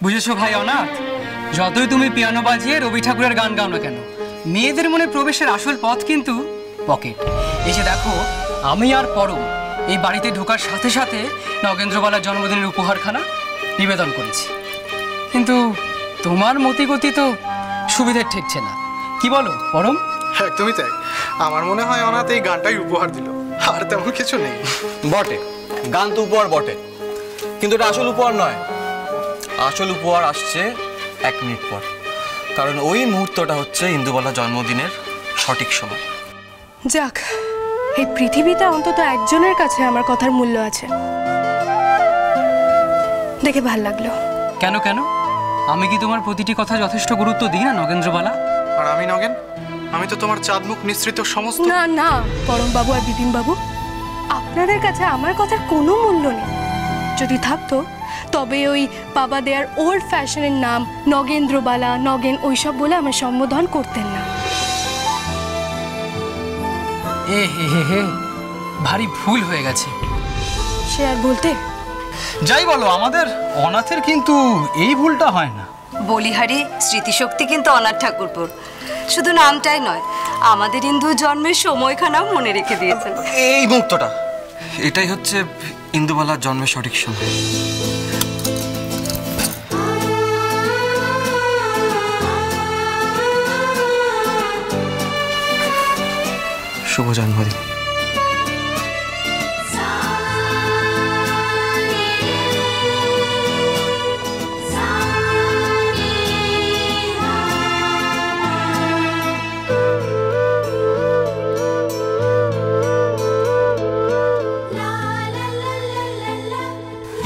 বুঝেছো ভাই অনাথ, যতই তুমি পিয়ানো বাজিয়ে রবি ঠাকুরের গান গাও না কেন, মেয়েদের মনে প্রবেশের আসল পথ কিন্তু পকেট। এই যে দেখো, আমি আর পরম এই বাড়িতে ঢোকার সাথে সাথে নগেন্দ্রবালার জন্মদিনের উপহারখানা নিবেদন করেছি, কিন্তু তোমার মতিগতি তো সুবিধার ঠেকছে না, কি বলো পরম? একদমই তাই, আমার মনে হয় অনাথ এই গানটাই উপহার দিল, আর তেমন কিছু নেই। বটে, গান তো উপহার বটে, কিন্তু এটা আসল উপহার নয়। আসল উপহার আসছে 1 মিনিট পর, কারণ ওই মুহূর্তটা হচ্ছে ইন্দুবালা জন্মদিনের সঠিক সময়। যাক, এই পৃথিবীতে অন্তত একজনের কাছে আমার কথার মূল্য আছে, দেখে ভাল লাগলো। কেন কেন, আমি কি তোমার প্রতিটি কথা যথেষ্ট গুরুত্ব দিই না নগেন্দ্রবালা? আর আমি নগেন, আমি তো তোমার চাঁদমুখ নিঃসৃত সমস্ত। না না পরম বাবু আর বিপিন বাবু, আপনাদের কাছে আমার কথার কোনো মূল্য নেই। যদি থাকতো তবে ওই বাবা দেয়ার ওল্ড ফ্যাশনের নাম নগেন্দ্রবালা, নগেন ওইসব বলে আমার সম্বোধন করতেন না। এ হে হে হে, ভারী ভুল হয়ে গেছে। সে আর বলতে। যাই বলো, আমাদের অনাথের কিন্তু এই ভুলটা হয় না। বলিহারি স্মৃতিশক্তি কিন্তু অনাথ ঠাকুরপুর, শুধু নামটাই নয়, আমাদের হিন্দু জন্মের সময়খানাও মনে রেখে দিয়েছেন। এই মুহূর্তটা, এটাই হচ্ছে ইন্দুবালার জন্মের সঠিক সময়। শুভ জন্মদিন।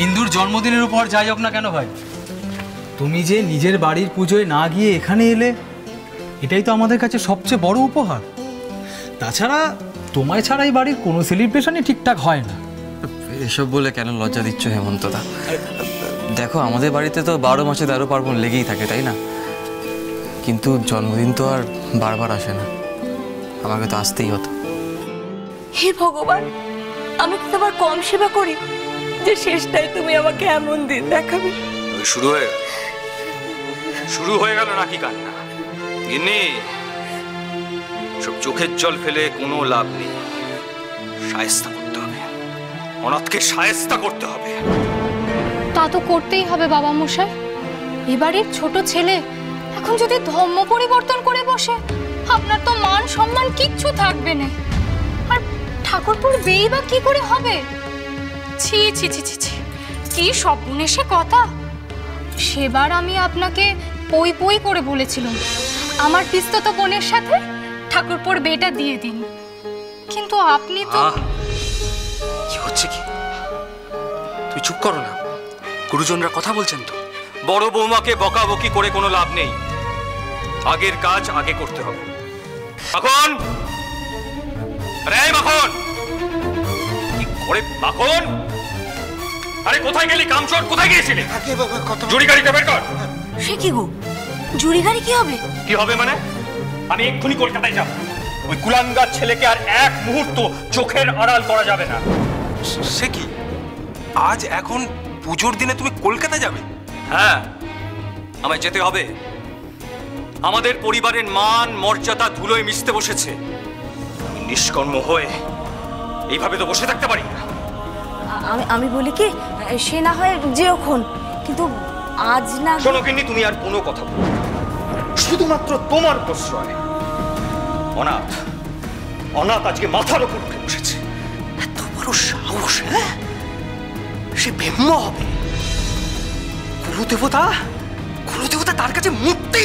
ইন্দুর জন্মদিনের উপহার যাই হোক না কেন ভাই, তুমি যে নিজের বাড়ির পুজোয় না গিয়ে এখানে এলে, এটাই তো আমাদের কাছে সবচেয়ে বড় উপহার। তাছাড়া তোমায় ছাড়া এই বাড়ির কোনো সেলিব্রেশনই ঠিকঠাক হয় না। এসব বলে কেন লজ্জা দিচ্ছ হেমন্তদা? দেখো, আমাদের বাড়িতে তো 12 মাসে 13 পার্বণ লেগেই থাকে, তাই না? কিন্তু জন্মদিন তো আর বারবার আসে না, আমাকে তো আসতেই হতো। হে ভগবান, আমি কি তোমার কম সেবা করি যে শেষটাই তুমি আমাকে এমন দিন দেখাবে? শুরু হয়ে গেল নাকি কান্না? গিন্নি, সব চোখের জল ফেলে কোনো লাভ নেই, শায়েস্তা করতে হবে, অনাথকে শায়েস্তা করতে হবে। তা তো করতেই হবে বাবা মশাই। এবারের ছোট ছেলে এখন যদি ধর্ম পরিবর্তন করে বসে, আপনার তো মান সম্মান কিচ্ছু থাকবে না। আর ঠাকুরপুর বিয়ে বা কি করে হবে? ছি ছি ছি ছি ছি, কি সর্বনেশে কথা। সেবার আমি আপনাকে পই পই করে বলেছিলাম আমার পিস্তত বোনের সাথে ঠাকুরপুর বিয়েটা দিয়ে দিন, কিন্তু আপনি তো। কি হচ্ছে কি? তুই চুপ করো না, গুরুজনরা কথা বলছেন তো। বড় বৌমাকে বকাবকি করে কোনো লাভ নেই, আগের কাজ আগে করতে হবে। মাখন, আরে মাখন, কি করে মাখন? আরে কোথায় গেলি কামচোর? কোথায় গিয়েছিলি? জুড়ি গাড়িটা বের কর। সে কি গো, জুড়ি গাড়ি কি হবে? কি হবে মানে? আমি এক্ষুনি কলকাতায় যাব। ওই কুলাঙ্গার ছেলেকে আর এক মুহূর্ত চোখের আড়াল করা যাবে না। সে কি, আজ এখন পুজোর দিনে তুমি কলকাতা যাবে? হ্যাঁ, আমায় যেতে হবে। আমাদের পরিবারের মান মর্যাদা ধুলোয় মিশতে বসেছে। নিষ্কর্ম হয়ে এইভাবে তো বসে থাকতে পারি না। আমি বলি কি, সে না হয় যেওক্ষণ, কিন্তু আজ না। শোনো কিন্নি, তুমি আর কোনো কথা বলো, শুধুমাত্র তোমার প্রশ্রয়। অনাথ, অনাথ আজকে মাথার উপর উঠে বসেছে। এত বড় সাহস! হ্যাঁ, সে ব্রহ্ম হবে, কুলদেবতা, কুলদেবতা তার কাছে মূর্তি।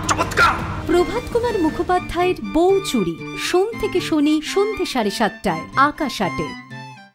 চমৎকার। প্রভাত কুমার মুখোপাধ্যায়ের বউ চুরি, সোম থেকে শনি সন্ধ্যে 7:30টায় আকাশ 8-এ।